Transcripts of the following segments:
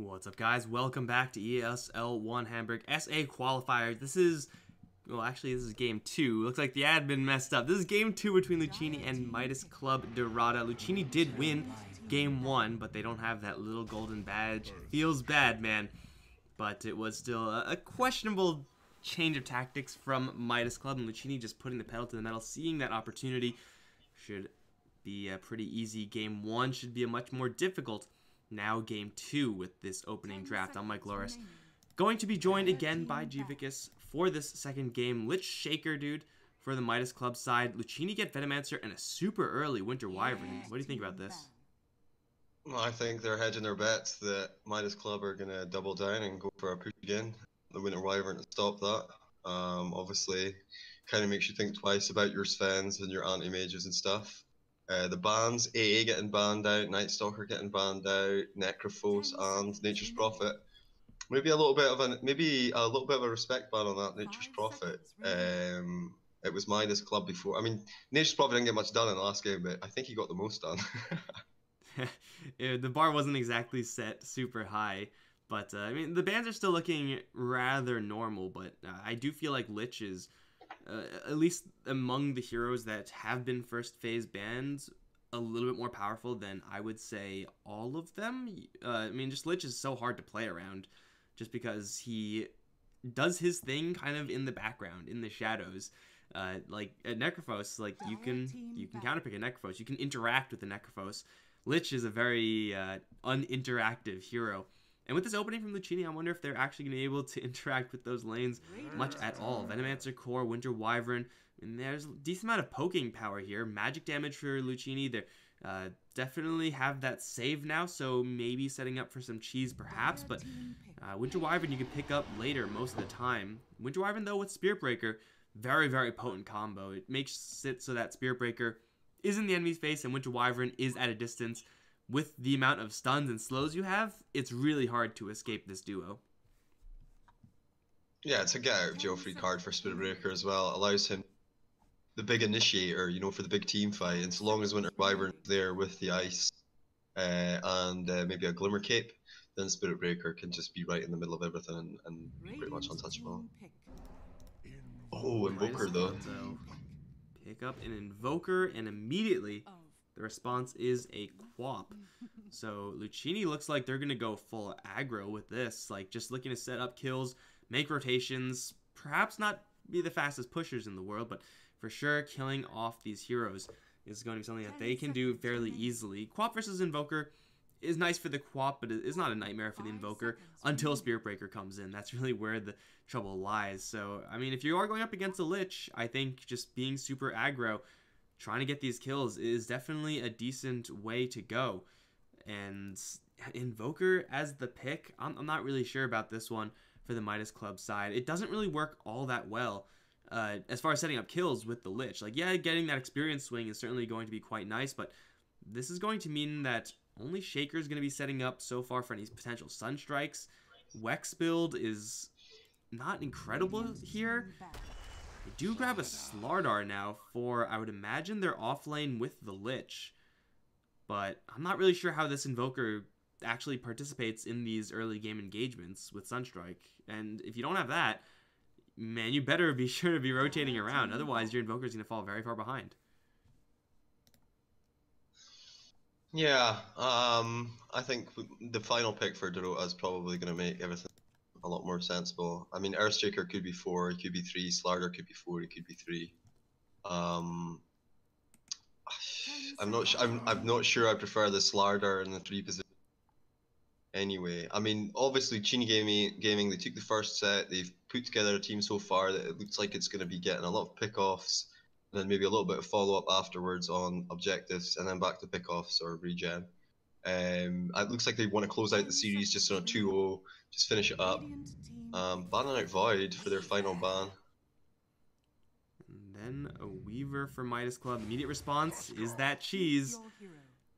What's up, guys? Welcome back to ESL One Hamburg SA Qualifier. This is game 2. Looks like the admin messed up. This is game 2 between Luccini and Midas Club Derrota. Luccini did win game 1, but they don't have that little golden badge. Feels bad, man. But it was still a questionable change of tactics from Midas Club, and Luccini just putting the pedal to the metal, seeing that opportunity. Should be a pretty easy. Game 1 should be a much more difficult. Now game 2 with this opening draft. I'm Mike Loris. Going to be joined again by Jivicus for this second game. Lich Shaker, dude, for the Midas Club side. Luccini get Venomancer and a super early Winter Wyvern. What do you think about this? Well, I think they're hedging their bets that Midas Club are going to double down and go for a push again. The Winter Wyvern to stop that. Obviously, kind of makes you think twice about your Svens and your anti-mages and stuff. The bans, AA getting banned out, Night Stalker getting banned out, Necrophos and Nature's Prophet. Maybe a little bit of a respect ban on that Nature's Prophet. It was Midas Club before. I mean, Nature's Prophet didn't get much done in the last game, but I think he got the most done. Yeah, the bar wasn't exactly set super high, but I mean the bans are still looking rather normal. But I do feel like Lich is at least among the heroes that have been first phase bans, a little bit more powerful than I would say all of them. I mean, just Lich is so hard to play around, just because he does his thing kind of in the background, in the shadows. Like at Necrophos, like you can counterpick a Necrophos, you can interact with the Necrophos. Lich is a very uninteractive hero. And with this opening from Luccini, I wonder if they're actually going to be able to interact with those lanes much at all. Venomancer, Core, Winter Wyvern, and there's a decent amount of poking power here. Magic damage for Luccini. They definitely have that save now, so maybe setting up for some cheese perhaps. But Winter Wyvern you can pick up later most of the time. Winter Wyvern, though, with Spirit Breaker, very, very potent combo. It makes it so that Spirit Breaker is in the enemy's face and Winter Wyvern is at a distance. With the amount of stuns and slows you have, it's really hard to escape this duo. Yeah, it's a get out of jail free card for Spirit Breaker as well. It allows him the big initiator, you know, for the big team fight. And so long as Winter Wyvern's there with the ice and maybe a Glimmer Cape, then Spirit Breaker can just be right in the middle of everything and be pretty much untouchable. Oh, Invoker though. Pick up an Invoker and immediately the response is a Quap. So Luccini looks like they're going to go full aggro with this. Like just looking to set up kills, make rotations, perhaps not be the fastest pushers in the world, but for sure killing off these heroes is going to be something that they can do fairly easily. Quap versus Invoker is nice for the Quap, but it's not a nightmare for the Invoker until Spirit Breaker comes in. That's really where the trouble lies. So, I mean, if you are going up against a Lich, I think just being super aggro, trying to get these kills is definitely a decent way to go. And Invoker as the pick, I'm not really sure about this one for the Midas Club side. It doesn't really work all that well as far as setting up kills with the Lich. Like, yeah, getting that experience swing is certainly going to be quite nice, but this is going to mean that only Shaker is going to be setting up so far for any potential Sunstrikes. Wex build is not incredible here. They do grab a Slardar now for, I would imagine, their offlane with the Lich. But I'm not really sure how this Invoker actually participates in these early game engagements with Sunstrike. And if you don't have that, man, you better be sure to be rotating around. Otherwise, your Invoker is going to fall very far behind. Yeah, I think the final pick for Derrota is probably going to make everything a lot more sensible. I mean, Earthshaker could be 4, he could be 3, Slardar could be 4, he could be 3. I'm not sure I prefer the Slardar in the 3 position. Anyway, I mean, obviously, Luccini Gaming, they took the first set, they've put together a team so far that it looks like it's going to be getting a lot of pickoffs, and then maybe a little bit of follow-up afterwards on objectives, and then back to pickoffs or regen. It looks like they want to close out the series just on a 2-0, just finish it up. Banning out Void for their final ban. And then a Weaver for Midas Club. Immediate response is that cheese.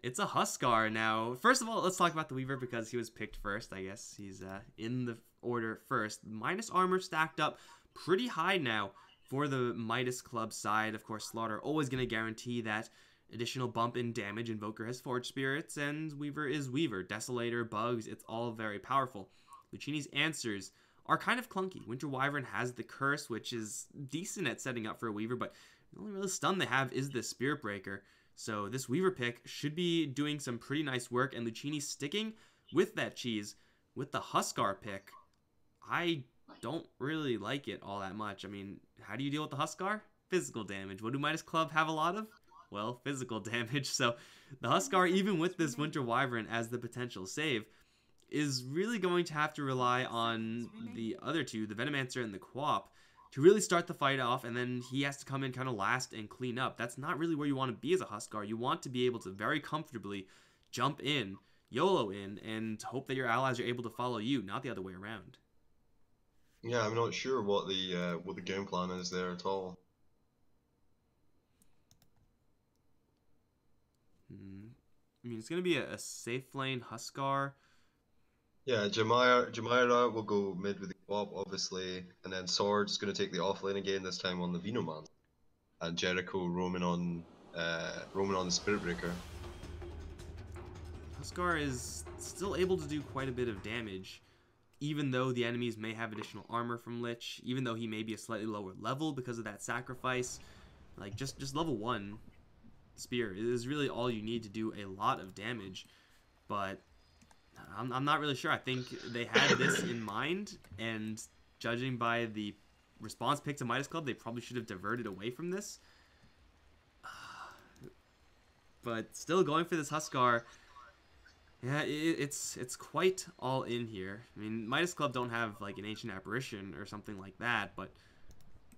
It's a Huskar now. First of all, let's talk about the Weaver because he was picked first. I guess he's in the order first. Minus armor stacked up pretty high now for the Midas Club side. Of course, Slaughter always going to guarantee that additional bump in damage. Invoker has Forge Spirits, and Weaver is Weaver. Desolator, Bugs, it's all very powerful. Luccini's answers are kind of clunky. Winter Wyvern has the Curse, which is decent at setting up for a Weaver, but the only real stun they have is the Spirit Breaker. So this Weaver pick should be doing some pretty nice work, and Luccini sticking with that cheese. With the Huskar pick, I don't really like it all that much. I mean, how do you deal with the Huskar? Physical damage. What do Midas Club have a lot of? Well, physical damage. So the Huskar, even with this Winter Wyvern as the potential save, is really going to have to rely on the other two, the Venomancer and the Quap, to really start the fight off, and then he has to come in kind of last and clean up. That's not really where you want to be as a Huskar. You want to be able to very comfortably jump in, YOLO in, and hope that your allies are able to follow you, not the other way around. Yeah, I'm not sure what the game plan is there at all. I mean, it's going to be a safe lane Huskar. Yeah, Jamira will go mid with the Quap, obviously, and then Sword's going to take the off lane again, this time on the Venoman. And Jericho roaming on the Spirit Breaker. Huskar is still able to do quite a bit of damage, even though the enemies may have additional armor from Lich, even though he may be a slightly lower level because of that sacrifice. Like, just level 1 Spear is really all you need to do a lot of damage, but I'm not really sure. I think they had this in mind, and judging by the response pick to Midas Club, they probably should have diverted away from this. But still going for this Huskar, yeah, it's quite all in here. I mean, Midas Club don't have like an Ancient Apparition or something like that, but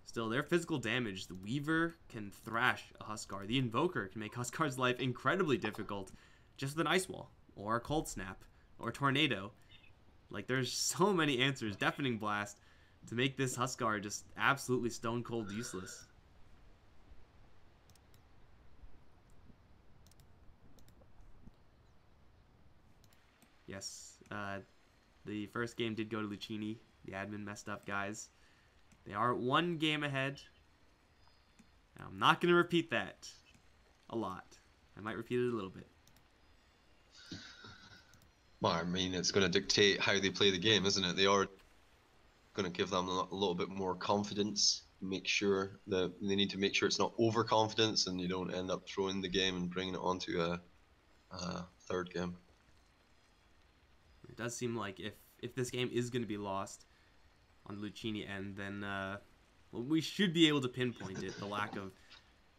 still, their physical damage, the Weaver can thrash a Huskar. The Invoker can make Huskar's life incredibly difficult just with an Ice Wall, or a Cold Snap, or Tornado. Like, there's so many answers. Deafening Blast to make this Huskar just absolutely stone cold useless. Yes, the first game did go to Luccini. The admin messed up, guys. They are 1 game ahead. Now, I'm not going to repeat that a lot. I might repeat it a little bit. Well, I mean, it's going to dictate how they play the game, isn't it? They are going to give them a little bit more confidence. Make sure that they need to make sure it's not overconfidence, and you don't end up throwing the game and bringing it onto a third game. It does seem like if this game is going to be lost on the Luccini end, then well, we should be able to pinpoint it. The lack of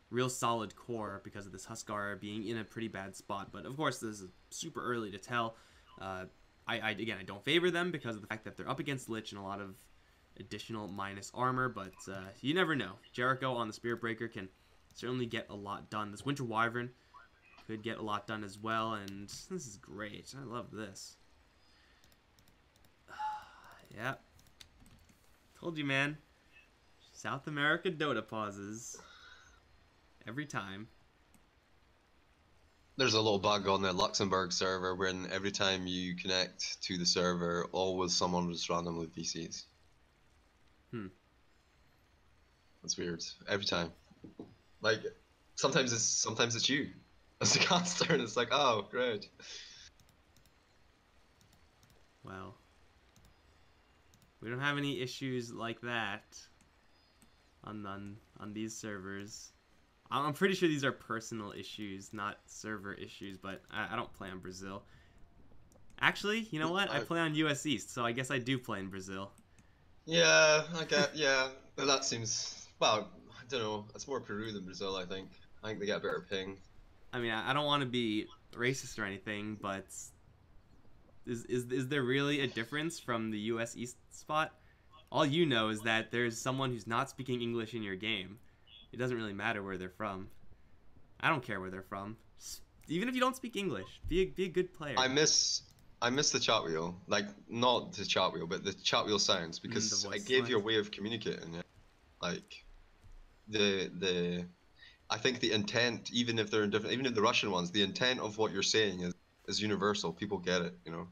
real solid core because of this Huskar being in a pretty bad spot. But of course, this is super early to tell. Again, I don't favor them because of the fact that they're up against Lich and a lot of additional minus armor, but you never know. Jericho on the Spirit Breaker can certainly get a lot done. This Winter Wyvern could get a lot done as well, and this is great. I love this. Yeah. Told you, man. South America Dota pauses. Every time. There's a little bug on the Luxembourg server when every time you connect to the server, always someone just randomly VCs. That's weird. Every time. Like, sometimes it's you as a caster, and it's like, oh, great. Well, we don't have any issues like that on these servers. I'm pretty sure these are personal issues, not server issues, but I don't play on Brazil. Actually, you know what? I play on US East, so I guess I do play in Brazil. Yeah, I get, yeah. That seems, well, I don't know. It's more Peru than Brazil, I think. I think they get a better ping. I mean, I don't want to be racist or anything, but is there really a difference from the US East spot? All you know is that there's someone who's not speaking English in your game. It doesn't really matter where they're from. I don't care where they're from. Even if you don't speak English, be a good player. I miss the chat wheel. Like, not the chat wheel, but the chat wheel sounds, because it gave you a way of communicating. Yeah? Like, I think the intent, even if they're in different, even in the Russian ones, the intent of what you're saying is universal. People get it, you know.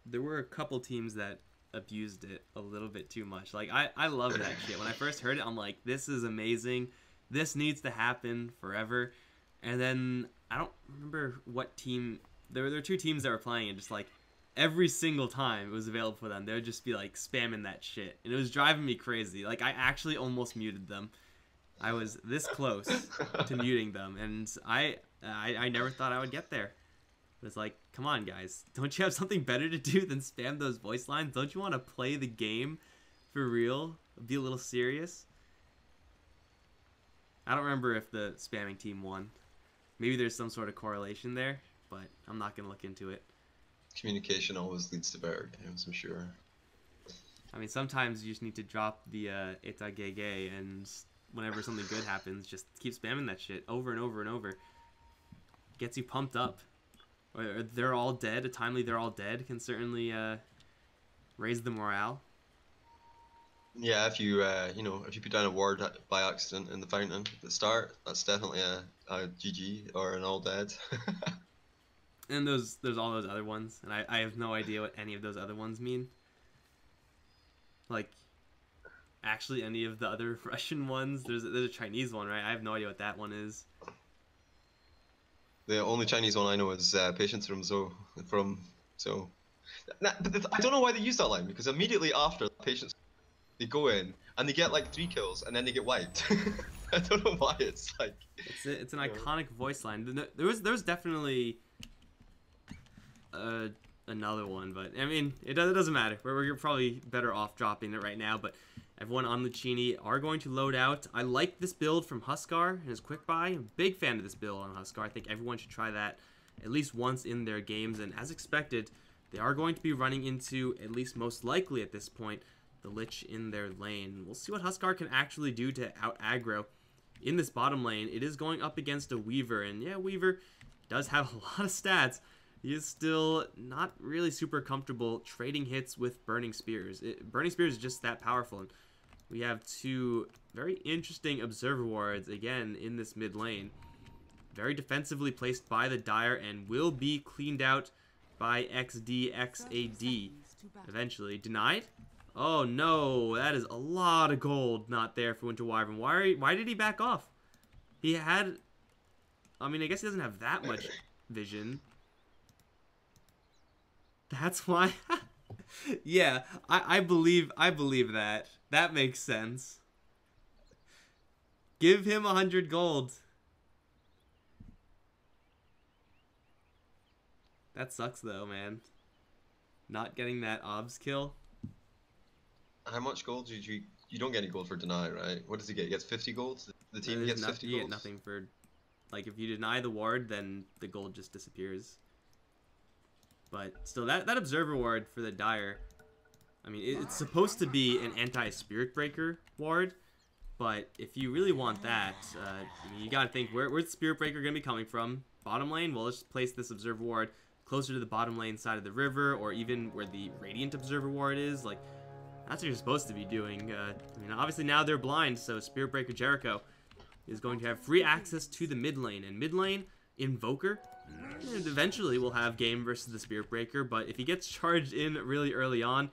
There were a couple teams that abused it a little bit too much. Like, I love that shit. When I first heard it, I'm like, this is amazing. This needs to happen forever. And then I don't remember what team. There were two teams that were playing, and just like every single time it was available for them, they would just be like spamming that shit, and it was driving me crazy. Like I actually almost muted them. I was this close to muting them, and I never thought I would get there. It was like, come on, guys, don't you have something better to do than spam those voice lines? Don't you want to play the game for real? Be a little serious. I don't remember if the spamming team won. Maybe there's some sort of correlation there, but I'm not gonna look into it. Communication always leads to better games, I'm sure. I mean, sometimes you just need to drop the Eta Gege, and whenever something good happens, just keep spamming that shit over and over and over. Gets you pumped up. Or they're all dead. A timely they're all dead can certainly raise the morale. Yeah, if you if you put down a word by accident in the fountain at the start, that's definitely a GG or an all dead. And there's all those other ones, and I have no idea what any of those other ones mean. Like, actually, any of the other Russian ones. There's a Chinese one, right? I have no idea what that one is. The only Chinese one I know is Patience from But I don't know why they use that line, because immediately after Patience, they go in and they get like 3 kills and then they get wiped. I don't know why it's like. It's an iconic voice line. There was definitely another one, but I mean it doesn't matter. We're probably better off dropping it right now. But everyone on Luccini are going to load out. I like this build from Huskar and his quick buy. I'm a big fan of this build on Huskar. I think everyone should try that at least once in their games. And as expected, they are going to be running into, at least most likely at this point, the Lich in their lane. We'll see what Huskar can actually do to out aggro in this bottom lane. It is going up against a Weaver, and yeah, Weaver does have a lot of stats. He is still not really super comfortable trading hits with Burning Spears. Burning Spears is just that powerful. And we have 2 very interesting Observer Wards again in this mid lane. Very defensively placed by the Dire and will be cleaned out by XDXAD eventually. Denied? Oh no, that is a lot of gold not there for Winter Wyvern. Why did he back off? He had, I mean, I guess he doesn't have that much vision. That's why. Yeah, I believe that. That makes sense. Give him 100 gold. That sucks though, man. Not getting that obs kill. How much gold did you don't get any gold for deny, right? What does he get? He gets 50 gold? The team gets 50 gold? You get nothing for, like, if you deny the ward, then the gold just disappears. But still, that Observer ward for the Dire, I mean, it's supposed to be an anti-Spirit Breaker ward, but if you really want that, I mean, you gotta think, where's Spirit Breaker gonna be coming from? Bottom lane? Well, let's just place this Observer ward closer to the bottom lane side of the river, or even where the Radiant Observer ward is. Like, that's what you're supposed to be doing. I mean, obviously now they're blind, so Spirit Breaker Jericho is going to have free access to the mid lane. And mid lane, Invoker, and eventually we'll have game versus the Spirit Breaker, but if he gets charged in really early on,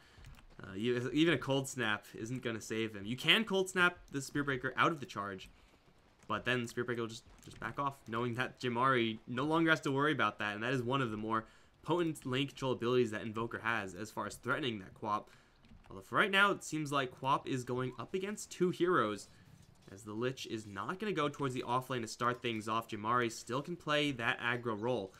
even a Cold Snap isn't going to save him. You can Cold Snap the Spirit Breaker out of the charge, but then Spirit Breaker will just back off, knowing that Jimari no longer has to worry about that, and that is one of the more potent lane control abilities that Invoker has as far as threatening that Quap. Although for right now, it seems like Quap is going up against 2 heroes, as the Lich is not going to go towards the off lane to start things off. Jimari still can play that aggro role.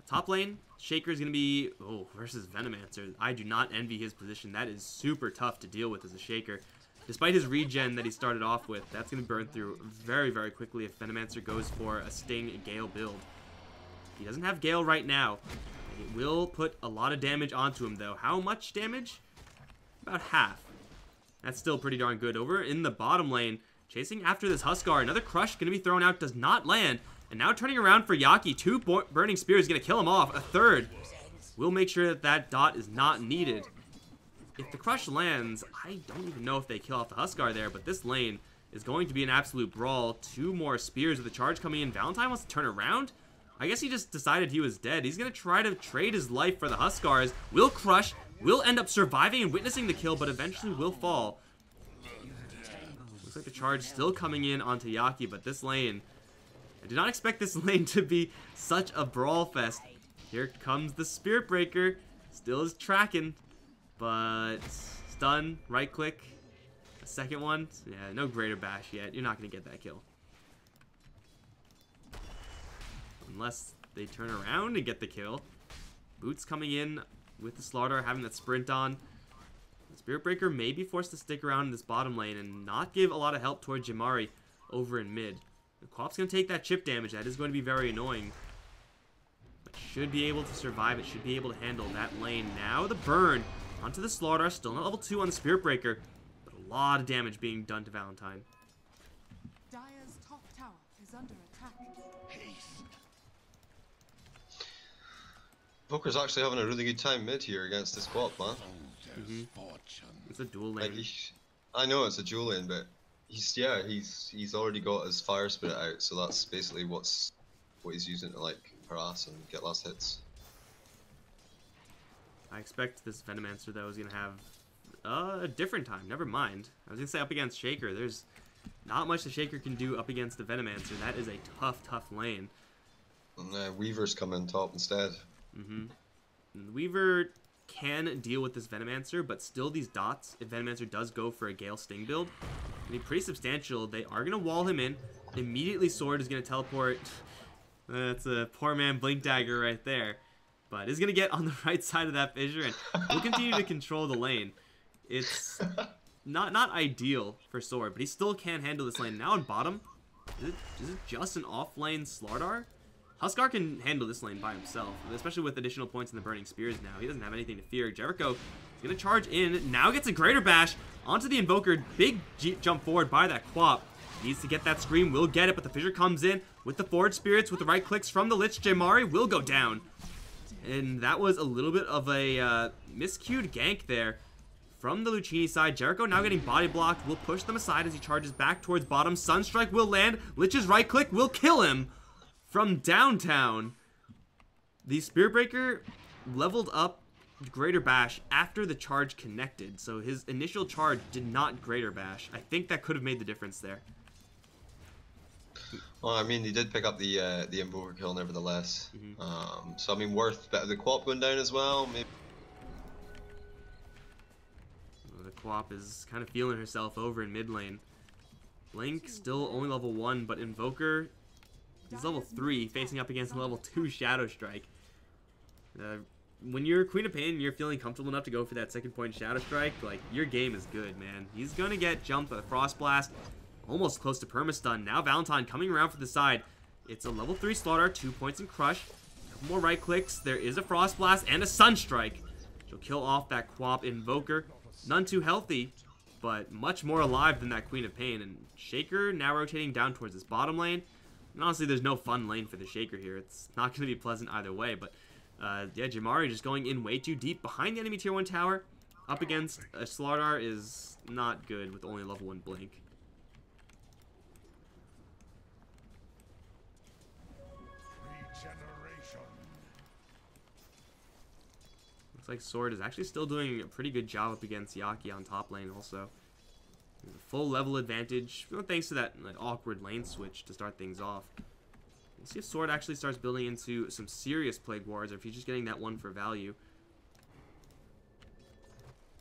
Top lane, Shaker is going to be, versus Venomancer. I do not envy his position. That is super tough to deal with as a Shaker. Despite his regen that he started off with, that's going to burn through very, very quickly if Venomancer goes for a Sting Gale build. He doesn't have Gale right now. It will put a lot of damage onto him, though. How much damage? About half. That's still pretty darn good. Over in the bottom lane, chasing after this Huskar. Another Crush going to be thrown out, does not land. And now turning around for Yaki. 2 Burning Spears going to kill him off. A third will make sure that that dot is not needed. If the Crush lands, I don't even know if they kill off the Huskar there, but this lane is going to be an absolute brawl. 2 more Spears with the charge coming in. Valentine wants to turn around. I guess he just decided he was dead. He's going to try to trade his life for the Huskars. Will Crush, will end up surviving and witnessing the kill, but eventually will fall. Looks like the charge still coming in onto Yaki, but this lane, I did not expect this lane to be such a brawl fest. Here comes the Spirit Breaker. Still is tracking, but stun, right click. A second one. Yeah, no greater bash yet. You're not going to get that kill. Unless they turn around and get the kill. Boots coming in with the Slaughter, having that sprint on. The Spirit Breaker may be forced to stick around in this bottom lane and not give a lot of help towards Jamari over in mid. The Quap's going to take that chip damage. That is going to be very annoying. But should be able to survive it. Should be able to handle that lane. Now the burn onto the Slaughter. Still not level 2 on the Spirit Breaker. But a lot of damage being done to Valentine. Dire's top tower is under attack. Booker's actually having a really good time mid here against this Quap, man. It's a dual lane. Like I know it's a dual lane, but he's already got his Fire Spirit out, so that's basically what he's using to like harass and get last hits. I expect this Venomancer though is gonna have a different time. Never mind. I was gonna say up against Shaker. There's not much the Shaker can do up against the Venomancer. That is a tough lane. And Weaver's coming top instead. Weaver can deal with this Venomancer, but still these dots, if Venomancer does go for a Gale Sting build, can be pretty substantial. They are going to wall him in. Immediately Sword is going to teleport. That's a poor man Blink Dagger right there. But is going to get on the right side of that fissure and will continue to control the lane. It's not ideal for Sword, but he still can handle this lane. Now on bottom, is it just an off-lane Slardar? Huskar can handle this lane by himself, especially with additional points in the Burning Spears now. He doesn't have anything to fear. Jericho is going to charge in. Now gets a Greater Bash onto the Invoker. Big jump forward by that Quap. Needs to get that Scream. Will get it, but the Fissure comes in with the Forward Spirits. With the right clicks from the Lich, Jamari will go down. And that was a little bit of a miscued gank there from the Luccini side. Jericho now getting body blocked. Will push them aside as he charges back towards bottom. Sunstrike will land. Lich's right click will kill him. From downtown, the Spirit Breaker leveled up Greater Bash after the charge connected. So his initial charge did not Greater Bash. I think that could have made the difference there. Well, I mean, he did pick up the Invoker kill nevertheless. So I mean, worth the Quap going down as well. Maybe. The Quap is kind of feeling herself over in mid lane. Blink still only level 1, but Invoker. He's level 3, facing up against level 2 Shadow Strike. When you're Queen of Pain and you're feeling comfortable enough to go for that second point Shadow Strike, like, your game is good, man. He's gonna get jumped by the Frost Blast, almost close to permastun. Now Valentine coming around for the side. It's a level 3 Slaughter, 2 points in Crush. A couple more right clicks. There is a Frost Blast and a Sunstrike. She'll kill off that Quap Invoker. None too healthy, but much more alive than that Queen of Pain. And Shaker now rotating down towards this bottom lane. And honestly, there's no fun lane for the Shaker here. It's not going to be pleasant either way. But yeah, Jamari just going in way too deep behind the enemy tier 1 tower. Up against a Slardar is not good with only level 1 Blink. Looks like Sword is actually still doing a pretty good job up against Yaki on top lane also. Full level advantage, thanks to that awkward lane switch to start things off. We'll see if Sword actually starts building into some serious Plague Wars, or if he's just getting that one for value.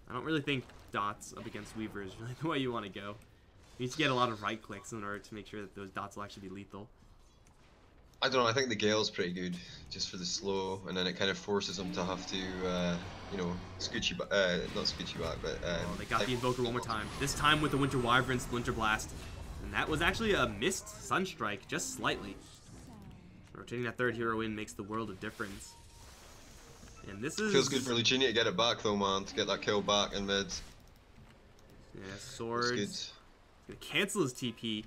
I don't really think dots up against Weaver is really the way you want to go. You need to get a lot of right clicks in order to make sure that those dots will actually be lethal. I don't know, I think the Gale's pretty good, just for the slow, and then it kind of forces them to have to, you know, scooch you back, not scooch you back, but... oh, they got the Invoker one more time. This time with the Winter Wyvern Splinter Blast. And that was actually a missed Sunstrike, just slightly. Rotating that third hero in makes the world of difference. And this is... Feels good for Luccini to get it back though, man, to get that kill back in mid. Yeah, Sword. Gonna cancel his TP.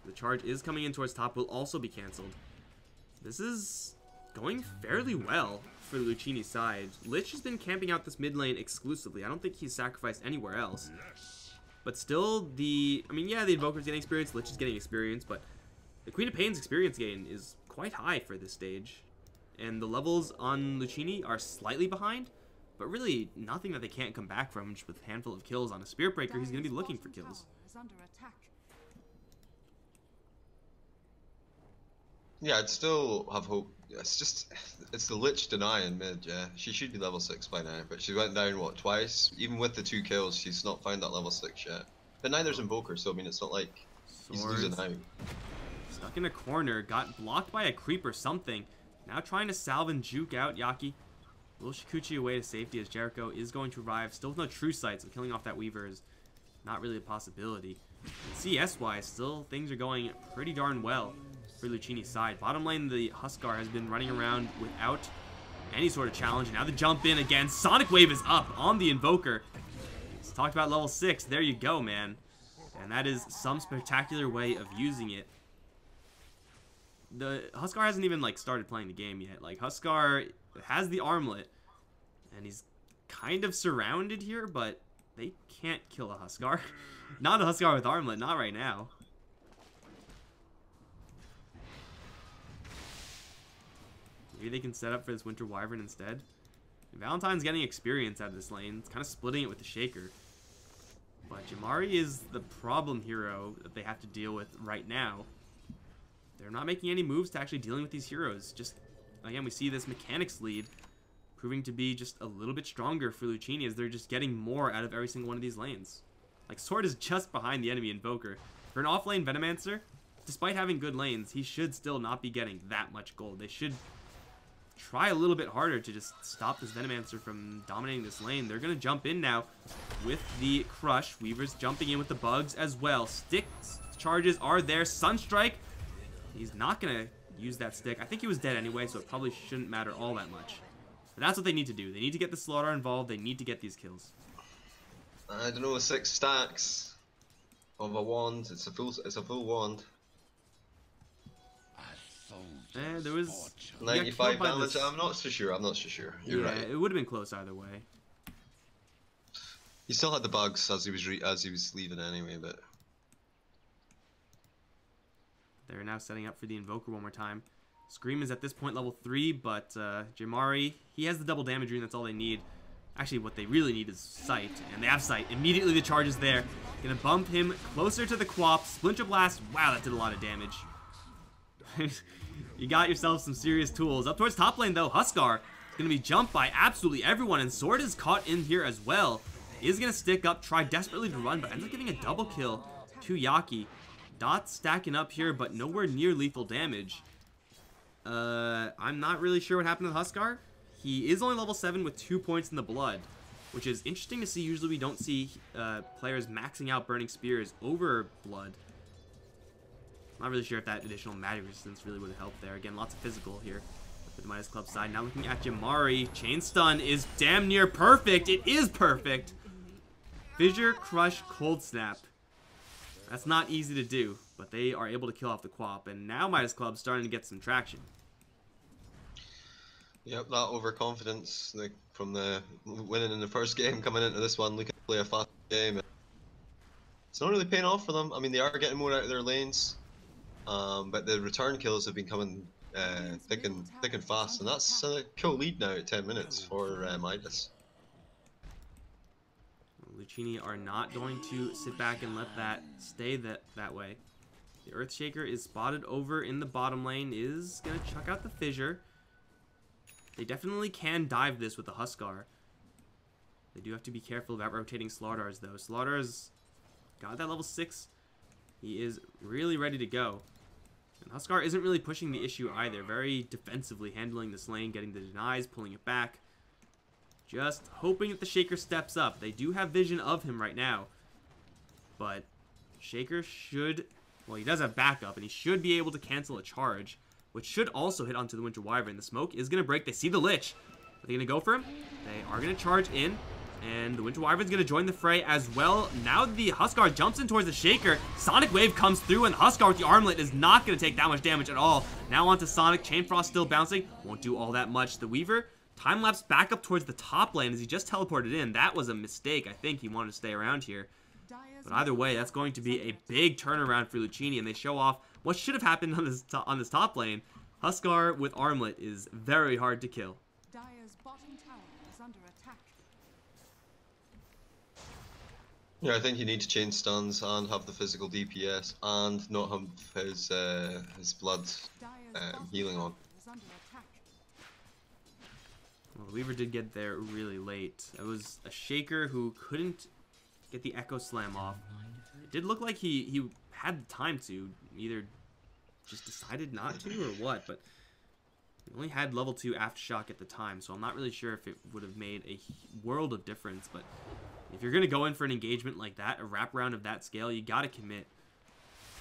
The charge is coming in towards top, will also be cancelled. This is going fairly well for the Luccini side. Lich has been camping out this mid lane exclusively. I don't think he's sacrificed anywhere else. But still, I mean, yeah, the Invoker's getting experience, Lich is getting experience, but the Queen of Pain's experience gain is quite high for this stage. And the levels on Luccini are slightly behind, but really nothing that they can't come back from. Just with a handful of kills on a Spirit Breaker, he's going to be looking for kills. Yeah, I'd still have hope. It's just, it's the Lich denying mid, yeah. She should be level 6 by now, but she went down, what, twice? Even with the 2 kills, she's not found that level 6 yet. But neither's Invoker, so I mean, it's not like he's losing out. Stuck in a corner, got blocked by a creep or something. Now trying to salve and juke out Yaki. Little Shikuchi away to safety as Jericho is going to arrive. Still with no true sight, so killing off that Weaver is not really a possibility. CS-wise, still things are going pretty darn well for Luccini's side. Bottom lane, the Huskar has been running around without any sort of challenge. Now the jump in again. Sonic Wave is up on the Invoker. Let's talk about level 6. There you go, man. And that is some spectacular way of using it. The Huskar hasn't even like started playing the game yet. Like Huskar has the armlet and he's kind of surrounded here, but they can't kill a Huskar. Not a Huskar with armlet, not right now. Maybe they can set up for this Winter Wyvern instead. Valentine's getting experience out of this lane. It's kind of splitting it with the Shaker. But Jamari is the problem hero that they have to deal with right now. They're not making any moves to actually dealing with these heroes. Just, again, we see this mechanics lead proving to be just a little bit stronger for Luccini as they're just getting more out of every single one of these lanes. Like, Sword is just behind the enemy Invoker. For an off-lane Venomancer, despite having good lanes, he should still not be getting that much gold. They should try a little bit harder to just stop this Venomancer from dominating this lane. They're going to jump in now with the Crush. Weaver's jumping in with the bugs as well. Stick charges are there. Sunstrike. He's not going to use that stick. I think he was dead anyway, so it probably shouldn't matter all that much. But that's what they need to do. They need to get the Slaughter involved. They need to get these kills. I don't know, 6 stacks of a wand. It's a full wand. And there was 95 damage. I'm not so sure. You're right. It would have been close either way. He still had the bugs as he was leaving anyway, but they're now setting up for the Invoker one more time. Scream is at this point level 3, but Jamari, he has the double damage rune. That's all they need. Actually, what they really need is Sight, and they have Sight. Immediately the charge is there. Gonna bump him closer to the Quap. Splinter Blast. Wow, that did a lot of damage. You got yourself some serious tools. Up towards top lane, though, Huskar is going to be jumped by absolutely everyone, and Sword is caught in here as well. He is going to stick up, try desperately to run, but ends up getting a double kill to Yaki. Dot stacking up here, but nowhere near lethal damage. I'm not really sure what happened to Huskar. He is only level 7 with 2 points in the blood, which is interesting to see. Usually we don't see players maxing out Burning Spears over blood. Not really sure if that additional magic resistance really would have helped there. Again, lots of physical here for the Midas Club side. Now looking at Jamari. Chain Stun is damn near perfect. It is perfect. Fissure, Crush, Cold Snap. That's not easy to do, but they are able to kill off the Quap. And now Midas Club starting to get some traction. Yep, that overconfidence from the winning in the first game coming into this one, looking to play a fast game. It's not really paying off for them. I mean, they are getting more out of their lanes. But the return kills have been coming thick and fast, and that's a cool lead now at 10 minutes for Midas. Luccini are not going to sit back and let that stay that way. The Earthshaker is spotted over in the bottom lane, is going to chuck out the Fissure. They definitely can dive this with the Huskar. They do have to be careful about rotating Slaughters, though. Slaughters got that level 6. He is really ready to go. And Huskar isn't really pushing the issue either. Very defensively handling this lane, getting the denies, pulling it back. Just hoping that the Shaker steps up. They do have vision of him right now. But Shaker should... Well, he does have backup, and he should be able to cancel a charge, which should also hit onto the Winter Wyvern. The smoke is going to break. They see the Lich. Are they going to go for him? They are going to charge in. And the Winter Wyvern's going to join the fray as well. Now the Huskar jumps in towards the Shaker. Sonic Wave comes through, and Huskar with the armlet is not going to take that much damage at all. Now onto Sonic. Chain Frost still bouncing. Won't do all that much. The Weaver, time-lapse back up towards the top lane as he just teleported in. That was a mistake. I think he wanted to stay around here. But either way, that's going to be a big turnaround for Luccini, and they show off what should have happened on this top lane. Huskar with armlet is very hard to kill. Dire's bottom tower is under attack. Yeah, I think you need to chain stuns and have the physical DPS and not have his blood healing on. Is under attack. Well, the Weaver did get there really late. It was a Shaker who couldn't get the Echo Slam off. It did look like he had the time to, either just decided not to or what, but he only had level 2 Aftershock at the time, so I'm not really sure if it would have made a world of difference. But if you're going to go in for an engagement like that, a wraparound of that scale, you got to commit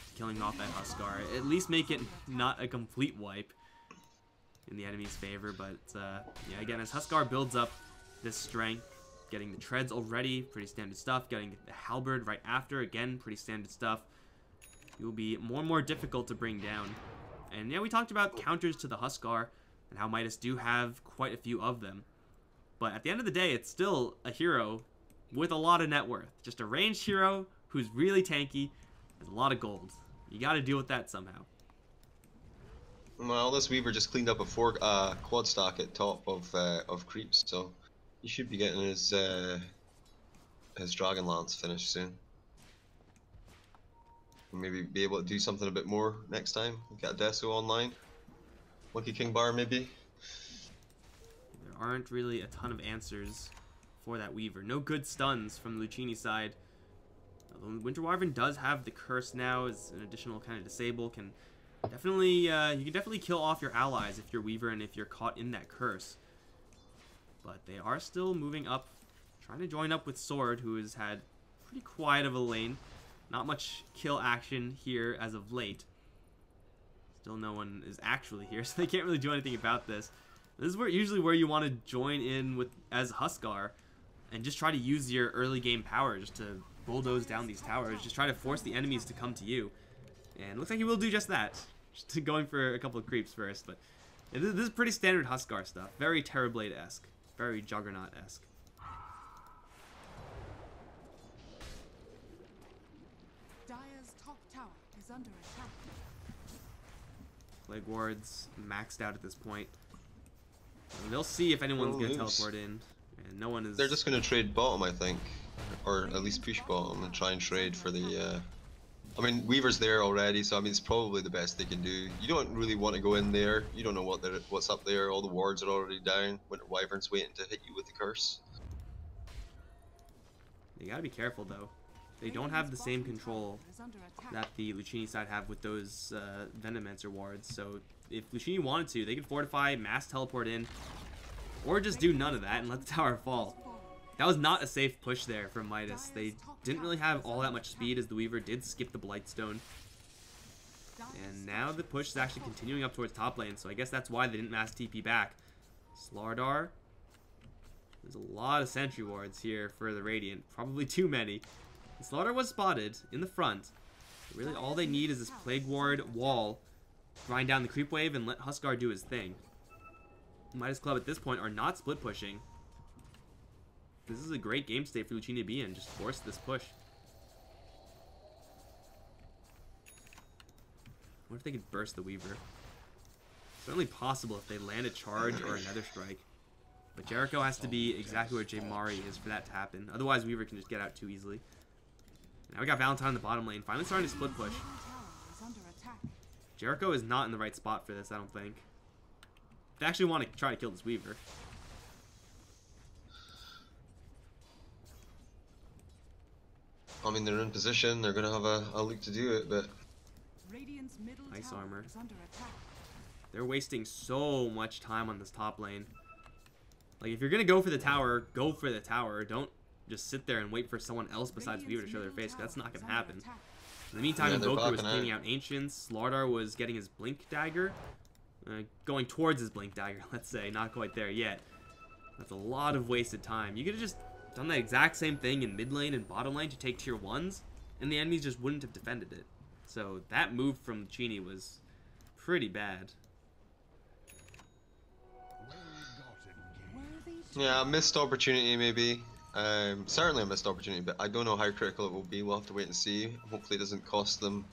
to killing off that Huskar. At least make it not a complete wipe in the enemy's favor. But yeah, again, as Huskar builds up this strength, getting the treads already, pretty standard stuff. Getting the halberd right after, again, pretty standard stuff. It will be more and more difficult to bring down. And yeah, we talked about counters to the Huskar and how Midas do have quite a few of them. But at the end of the day, it's still a hero with a lot of net worth. Just a ranged hero who's really tanky, has a lot of gold. You got to deal with that somehow. Well, this Weaver just cleaned up a quad stack at top of creeps, so he should be getting his Dragon Lance finished soon. Maybe be able to do something a bit more next time. Get a Deso online. Lucky King Bar maybe. There aren't really a ton of answers for that Weaver. No good stuns from the Luccini side. Although Winter Wyvern does have the curse now as an additional kind of disable. Can definitely you can definitely kill off your allies if you're Weaver and if you're caught in that curse. But they are still moving up, trying to join up with Sword, who has had pretty quiet of a lane. Not much kill action here as of late. Still no one is actually here, so they can't really do anything about this. This is usually where you want to join in with as Huskar and just try to use your early game power just to bulldoze down these towers. Just try to force the enemies to come to you. And it looks like he will do just that. Just going for a couple of creeps first, but this is pretty standard Huskar stuff. Very Terrorblade-esque. Very Juggernaut-esque. Dire's top tower is under attack. Plague Wards maxed out at this point. And they'll see if anyone's going to teleport in. And no one is... They're just going to trade bottom, I think. Or at least push bottom and try and trade for the... I mean, Weaver's there already, so I mean, it's probably the best they can do. You don't really want to go in there. You don't know what's up there. All the wards are already down. Winter Wyvern's waiting to hit you with the curse. You gotta be careful, though. They don't have the same control that the Luccini side have with those Venomancer wards. So if Luccini wanted to, they could fortify, mass teleport in, or just do none of that and let the tower fall. That was not a safe push there from Midas. They didn't really have all that much speed as the Weaver did skip the Blightstone. And now the push is actually continuing up towards top lane, so I guess that's why they didn't mass TP back. Slardar. There's a lot of sentry wards here for the Radiant. Probably too many. And Slardar was spotted in the front. But really all they need is this Plague Ward wall. Grind down the creep wave and let Huskar do his thing. Midas Club at this point are not split pushing. This is a great game state for Luccini to be in. Just force this push. What if they could burst the Weaver? Certainly possible if they land a charge or another strike. But Jericho has to be exactly where J-Mari is for that to happen. Otherwise, Weaver can just get out too easily. Now we got Valentine in the bottom lane. Finally starting to split push. Jericho is not in the right spot for this, I don't think. They actually want to try to kill this Weaver. I mean, they're in position. They're going to have a look to do it, but... Ice armor. They're wasting so much time on this top lane. Like, if you're going to go for the tower, go for the tower. Don't just sit there and wait for someone else besides Weaver to show their face, 'cause that's not going to happen. In the meantime, Invoker was cleaning out Ancients. Slardar was getting his Blink Dagger. Going towards his Blink Dagger, let's say. Not quite there yet. That's a lot of wasted time. You could have just done the exact same thing in mid lane and bottom lane to take tier 1s, and the enemies just wouldn't have defended it. So that move from Luccini was pretty bad. Yeah, a missed opportunity maybe. Certainly a missed opportunity, but I don't know how critical it will be. We'll have to wait and see. Hopefully it doesn't cost them,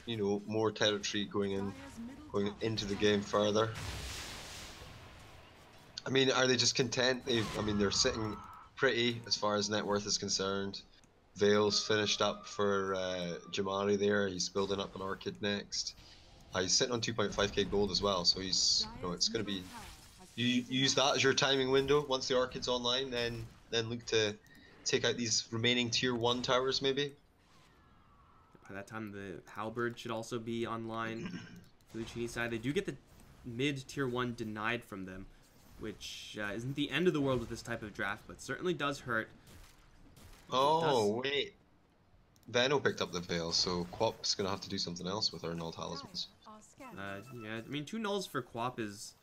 you know, more territory going into the game further. I mean, are they just content? I mean, they're sitting pretty as far as net worth is concerned. Vale's finished up for Jamari there. He's building up an Orchid next. He's sitting on 2.5k gold as well, so he's, you know, it's going to be, you use that as your timing window. Once the Orchid's online, then look to take out these remaining tier 1 towers maybe. By that time, the Halberd should also be online for the Luccini side. They do get the mid tier 1 denied from them, which isn't the end of the world with this type of draft, but certainly does hurt. Oh, wait. Veno picked up the Veil, so Quap's going to have to do something else with our null talismans. Yeah, I mean, 2 nulls for Quap is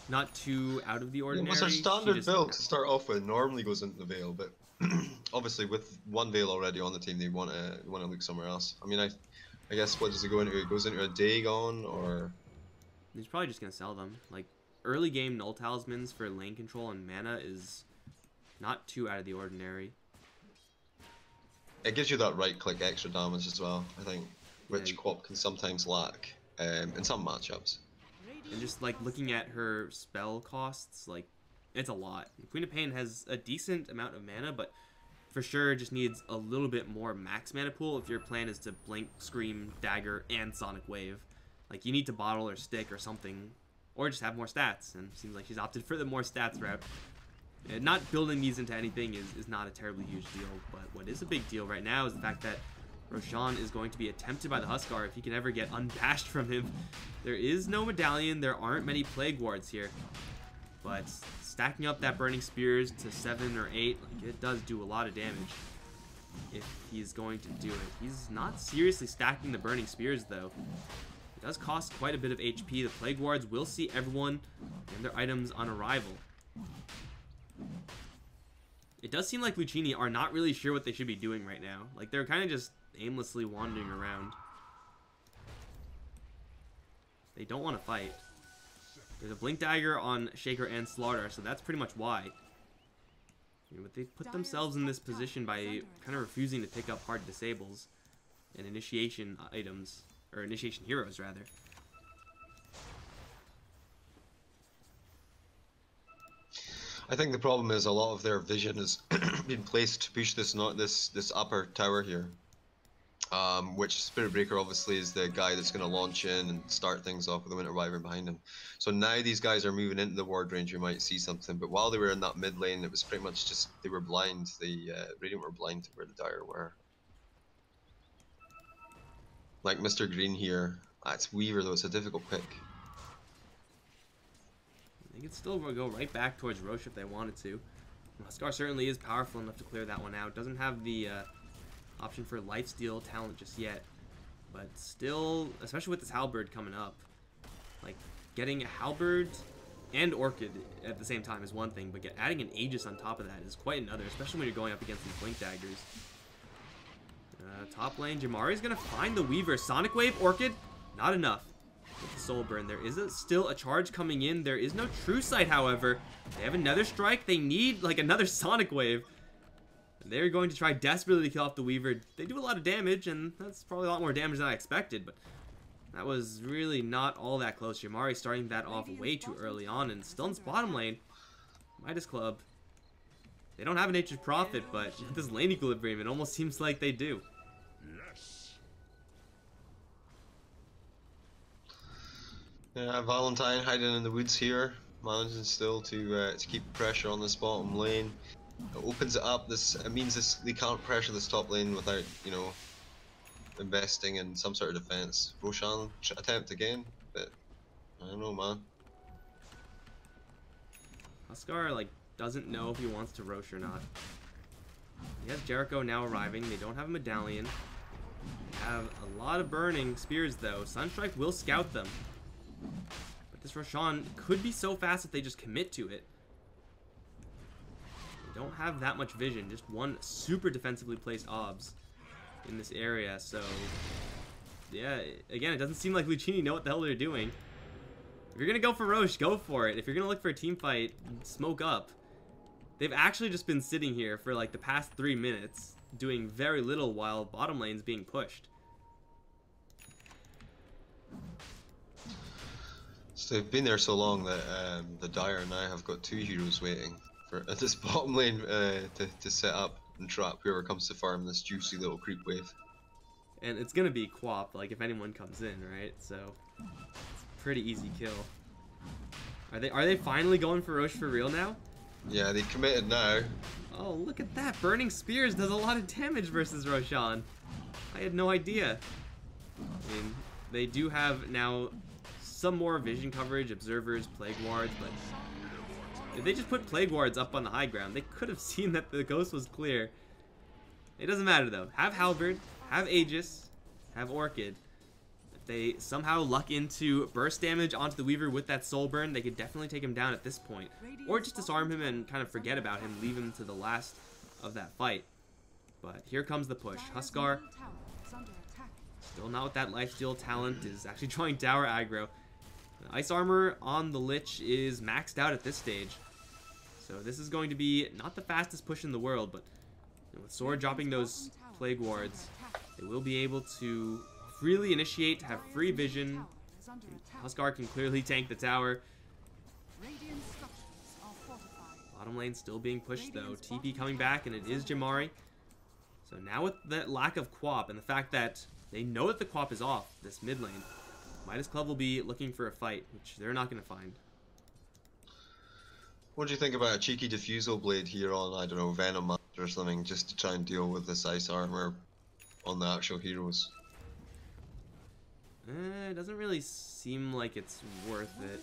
not too out of the ordinary. What's our standard build to start off with normally goes into the Veil, but obviously with 1 Veil already on the team, they want to look somewhere else. I mean, I guess, what does it go into? It goes into a Dagon, or... He's probably just going to sell them. Like, early game null talismans for lane control and mana is not too out of the ordinary. It gives you that right-click extra damage as well, I think, which Quap can sometimes lack in some matchups. And just, like, looking at her spell costs, like, it's a lot. Queen of Pain has a decent amount of mana, but for sure just needs a little bit more max mana pool if your plan is to Blink, Scream, Dagger, and Sonic Wave. Like, you need to bottle or stick or something, or just have more stats, and it seems like she's opted for the more stats route. Not building these into anything is not a terribly huge deal, but what is a big deal right now is the fact that Roshan is going to be attempted by the Huskar if he can ever get unbashed from him. There is no medallion, there aren't many Plague Wards here, but stacking up that Burning Spears to 7 or 8, like, it does do a lot of damage if he's going to do it. He's not seriously stacking the Burning Spears, though. It does cost quite a bit of HP. The Plague Wards will see everyone and their items on arrival. It does seem like Luccini are not really sure what they should be doing right now. Like, they're kind of just aimlessly wandering around. They don't want to fight. There's a Blink Dagger on Shaker and Slaughter, so that's pretty much why. But they put themselves in this position by kind of refusing to pick up hard disables and initiation items, or initiation heroes, rather. I think the problem is a lot of their vision has been placed to push this upper tower here, which Spirit Breaker obviously is the guy that's going to launch in and start things off with the Winter Wyvern behind him. So now these guys are moving into the ward range, you might see something, but while they were in that mid lane, it was pretty much just, they were blind. The Radiant were blind to where the Dire were. Like Mr. Green here, it's Weaver though, it's a difficult pick. They could still go right back towards Roche if they wanted to. Huskar certainly is powerful enough to clear that one out. Doesn't have the option for lifesteal talent just yet, but still, especially with this Halberd coming up, like, getting a Halberd and Orchid at the same time is one thing, but adding an Aegis on top of that is quite another, especially when you're going up against these Blink Daggers. Top lane, Jamari's gonna find the Weaver. Sonic Wave, Orchid, not enough. With the Soul Burn, there is still a charge coming in. There is no True Sight, however. They have another strike. They need, like, another Sonic Wave. They're going to try desperately to kill off the Weaver. They do a lot of damage, and that's probably a lot more damage than I expected, but that was really not all that close. Jamari starting that off way too early on, and still in this bottom lane. Midas Club, they don't have an Nature's Prophet, but this lane equilibrium, it almost seems like they do. Yeah, Valentine hiding in the woods here, managing still to keep pressure on this bottom lane. It opens it up. It means they can't pressure this top lane without, you know, investing in some sort of defense. Roshan attempt again, but I don't know, man. Huskar, like, doesn't know if he wants to Roche or not. He has Jericho now arriving. They don't have a medallion. They have a lot of burning spears though. Sunstrike will scout them. But this Roshan could be so fast if they just commit to it. They don't have that much vision. Just one super defensively placed obs in this area. So, yeah, again, it doesn't seem like Luccini know what the hell they're doing. If you're going to go for Roche, go for it. If you're going to look for a team fight, smoke up. They've actually just been sitting here for like the past 3 minutes, doing very little while bottom lane's being pushed. So they've been there so long that the Dire now have got 2 heroes waiting for this bottom lane to set up and trap whoever comes to farm this juicy little creep wave. And it's going to be Quap, like, if anyone comes in, right? So Pretty easy kill. Are they finally going for Roche for real now? Yeah, they committed now. Oh, look at that. Burning Spears does a lot of damage versus Roshan. I had no idea. I mean, they do have now some more vision coverage, observers, plague wards, but if they just put plague wards up on the high ground, they could have seen that the ghost was clear. It doesn't matter though. Have Halberd, have Aegis, have Orchid. If they somehow luck into burst damage onto the Weaver with that soul burn, they could definitely take him down at this point. Or just disarm him and kind of forget about him, leave him to the last of that fight. But here comes the push. Huskar, still not with that lifesteal talent, is actually drawing tower aggro. The ice armor on the Lich is maxed out at this stage. So this is going to be not the fastest push in the world, but with Sword dropping those plague wards, they will be able to freely initiate, have free vision. Huskar can clearly tank the tower. Bottom lane still being pushed though. TP coming back, and it is Jamari. So now with that lack of Quap and the fact that they know that the Quap is off this mid lane, Midas Club will be looking for a fight, which they're not going to find. What do you think about a cheeky diffusal blade here on, I don't know, Venom Master or something, just to try and deal with this ice armor on the actual heroes? It doesn't really seem like it's worth it.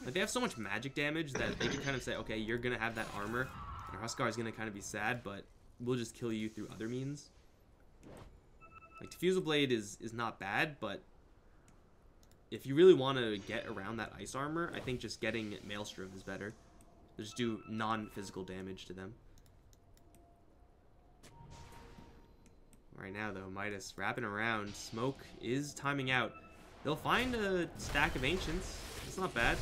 Like, they have so much magic damage that they can kind of say, okay, you're going to have that armor, and Huskar is going to kind of be sad, but we'll just kill you through other means. Like, Diffusal Blade is not bad, but if you really want to get around that ice armor, I think just getting Maelstrom is better. Just do non-physical damage to them. Right now, though, Midas wrapping around. Smoke is timing out. They'll find a stack of Ancients. It's not bad.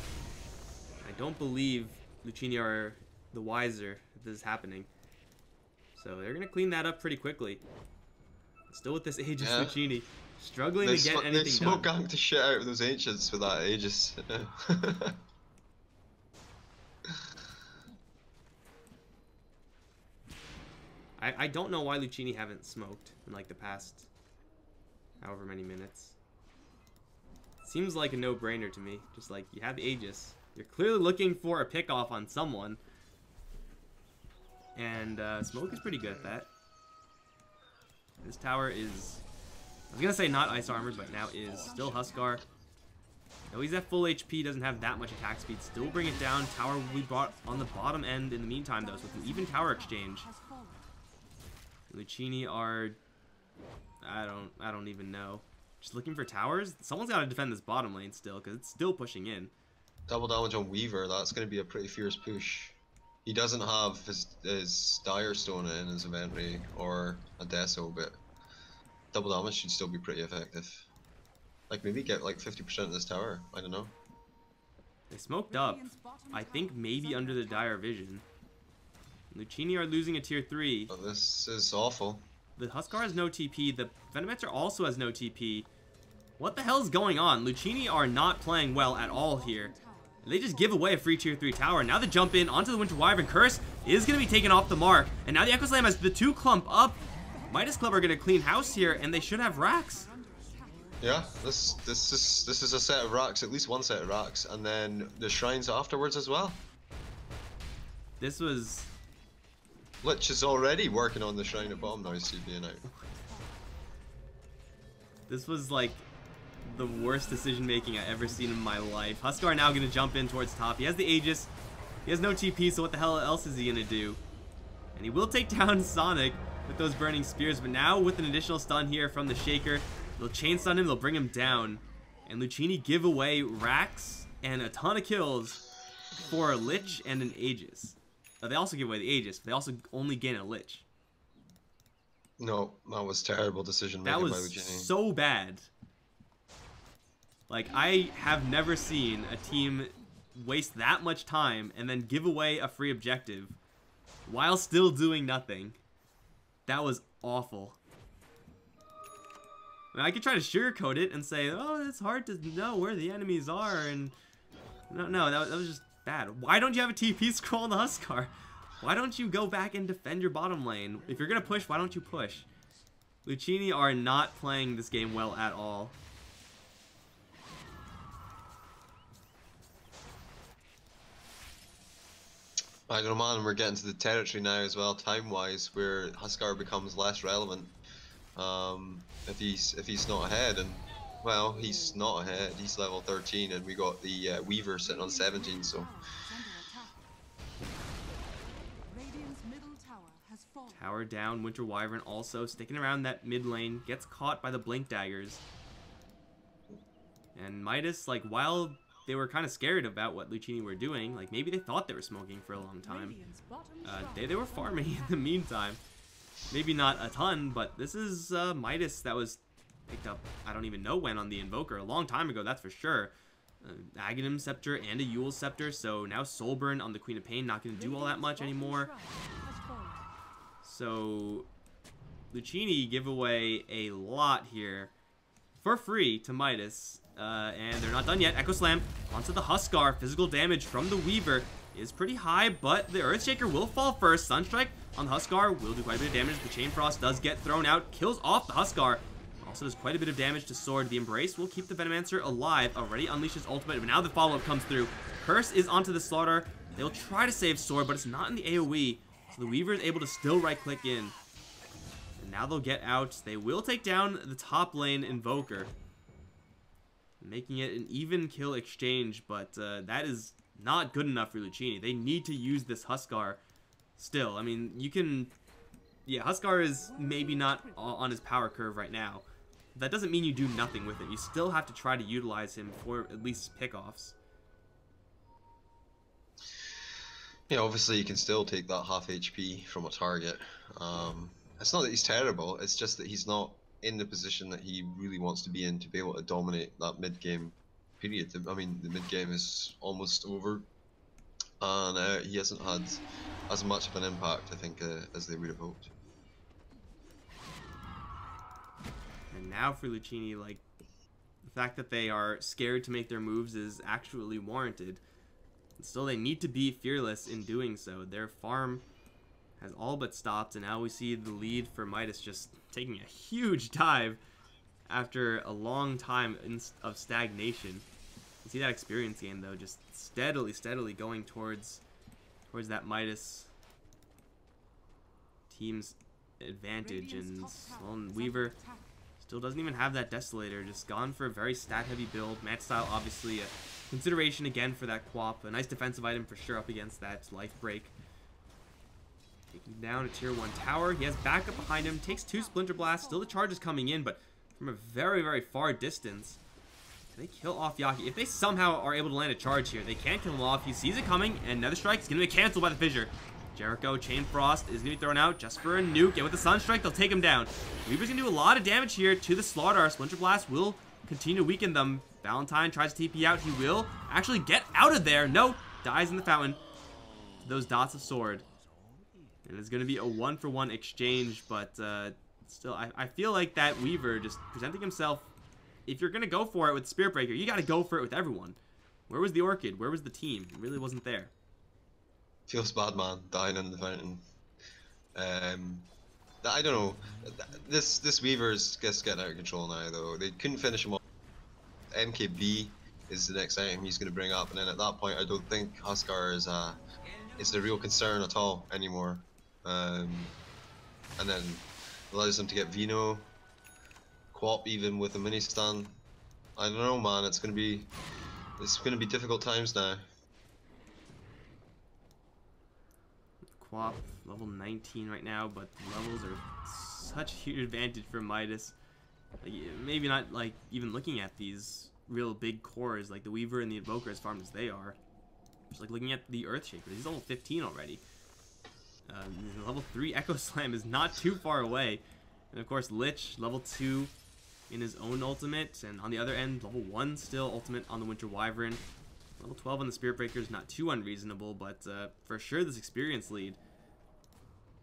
I don't believe Luccini are the wiser if this is happening. So they're going to clean that up pretty quickly. Still with this Aegis Luccini. Struggling to get anything done. They smoke ganked the shit out of those Ancients with that Aegis. I don't know why Luccini haven't smoked in like the past however many minutes. Seems like a no-brainer to me. Just like, you have the Aegis. You're clearly looking for a pick-off on someone. And Smoke is pretty good at that. This tower is, I was going to say not ice armored, but now is still Huskar. Though he's at full HP, doesn't have that much attack speed. Still bring it down. Tower will be brought on the bottom end in the meantime, though, so with an even tower exchange. Luccini are, I don't even know. Just looking for towers. Someone's got to defend this bottom lane still, because it's still pushing in. Double damage on Weaver. That's going to be a pretty fierce push. He doesn't have his Dire Stone in his inventory or a Deso, but double damage should still be pretty effective. Like, maybe get like 50% of this tower. I don't know. They smoked up. I think maybe under the Dire Vision. Luccini are losing a tier 3. Oh, this is awful. The Huskar has no TP. The Venomancer also has no TP. What the hell is going on? Luccini are not playing well at all here. And they just give away a free tier 3 tower. Now the jump in onto the Winter Wyvern. Curse is going to be taken off the mark. And now the Echo Slam has the 2 clump up. Midas Club are going to clean house here, and they should have racks. Yeah, this is a set of racks, at least one set of racks, and then the shrines afterwards as well. This was... Lich is already working on the shrine at bottom now, CBing out. This was like the worst decision making I've ever seen in my life. Huskar now going to jump in towards top. He has the Aegis. He has no TP, so what the hell else is he going to do? And he will take down Sonic with those burning spears, but now with an additional stun here from the Shaker, they'll chain stun him, they'll bring him down. And Luccini give away racks and a ton of kills for a Lich and an Aegis. They also give away the Aegis, but they also only gain a Lich. No, that was terrible decision making by Luccini. That was so bad. Like, I have never seen a team waste that much time and then give away a free objective while still doing nothing. That was awful. I mean, I could try to sugarcoat it and say, oh, it's hard to know where the enemies are, and no, that was just bad. Why don't you have a TP scroll on the Huskar? Why don't you go back and defend your bottom lane? If you're gonna push, why don't you push? Luccini are not playing this game well at all. I don't know, man. We're getting to the territory now as well, time-wise, where Huskar becomes less relevant. If he's not ahead, and well, he's not ahead. He's level 13, and we got the Weaver sitting on 17. So Radiant's middle tower has fallen. Tower down. Winter Wyvern also sticking around that mid lane. Gets caught by the Blink Daggers. And Midas, like, while they were kind of scared about what Luccini were doing, like, maybe they thought they were smoking for a long time. They were farming in the meantime. Maybe not a ton, but this is Midas that was picked up, I don't even know when, on the Invoker. A long time ago, that's for sure. Aghanim Scepter and a Yule Scepter, so now Soulburn on the Queen of Pain, not going to do all that much anymore. So Luccini give away a lot here for free to Midas. And they're not done yet. Echo Slam onto the Huskar. Physical damage from the Weaver is pretty high, but the Earthshaker will fall first. Sunstrike on the Huskar will do quite a bit of damage. The Chain Frost does get thrown out, kills off the Huskar. Also does quite a bit of damage to Sword. The Embrace will keep the Venomancer alive. Already unleashed his ultimate, but now the follow-up comes through. Curse is onto the Slaughter. They'll try to save Sword, but it's not in the AoE. So the Weaver is able to still right-click in. And now they'll get out. They will take down the top lane Invoker, making it an even kill exchange, but that is not good enough for Luccini. They need to use this Huskar still. I mean, you can... Yeah, Huskar is maybe not on his power curve right now. That doesn't mean you do nothing with him. You still have to try to utilize him for at least pickoffs. yeah, obviously you can still take that half HP from a target. It's not that he's terrible, it's just that he's not in the position that he really wants to be in to be able to dominate that mid-game period. I mean, the mid-game is almost over, and he hasn't had as much of an impact, I think, as they would have hoped. And now for Luccini, like, the fact that they are scared to make their moves is actually warranted. Still, they need to be fearless in doing so. Their farm has all but stopped, and now we see the lead for Midas just taking a huge dive after a long time of stagnation. You see that experience gain, though, just steadily going towards that Midas team's advantage. And well, Weaver still doesn't even have that Desolator, just gone for a very stat-heavy build. Match style, obviously, a consideration again for that Quap. A nice defensive item for sure up against that Life Break. Taking down a tier 1 tower. He has backup behind him. Takes 2 Splinter Blasts. Still the charge is coming in, but from a very far distance. Can they kill off Yaki? If they somehow are able to land a charge here, they can kill him off. He sees it coming, and another strike is going to be canceled by the Fissure. Jericho, Chain Frost is going to be thrown out just for a nuke, and with the Sunstrike, they'll take him down. Weaver's going to do a lot of damage here to the Slaughter. Splinter Blast will continue to weaken them. Valentine tries to TP out. He will actually get out of there. No, dies in the fountain. Those dots of Sword. And it's going to be a 1-for-1 exchange, but still, I feel like that Weaver just presenting himself, if you're going to go for it with Spirit Breaker, you got to go for it with everyone. Where was the Orchid? Where was the team? It really wasn't there. Feels bad, man, dying in the fountain. I don't know. This Weaver's just getting out of control now, though. They couldn't finish him off. MKB is the next item he's going to bring up, and then at that point, I don't think Huskar is the real concern at all anymore. And then allows them to get Vino, Quap even with a mini stun. I don't know, man. It's gonna be difficult times now. Quap level 19 right now, but the levels are such a huge advantage for Midas. Like, maybe not like even looking at these real big cores like the Weaver and the Invoker as farmed as they are. Just like looking at the Earthshaker, he's level 15 already. Level 3 Echo Slam is not too far away. And of course Lich, level 2 in his own ultimate. And on the other end, level 1 still ultimate on the Winter Wyvern. Level 12 on the Spirit Breaker is not too unreasonable, but for sure this experience lead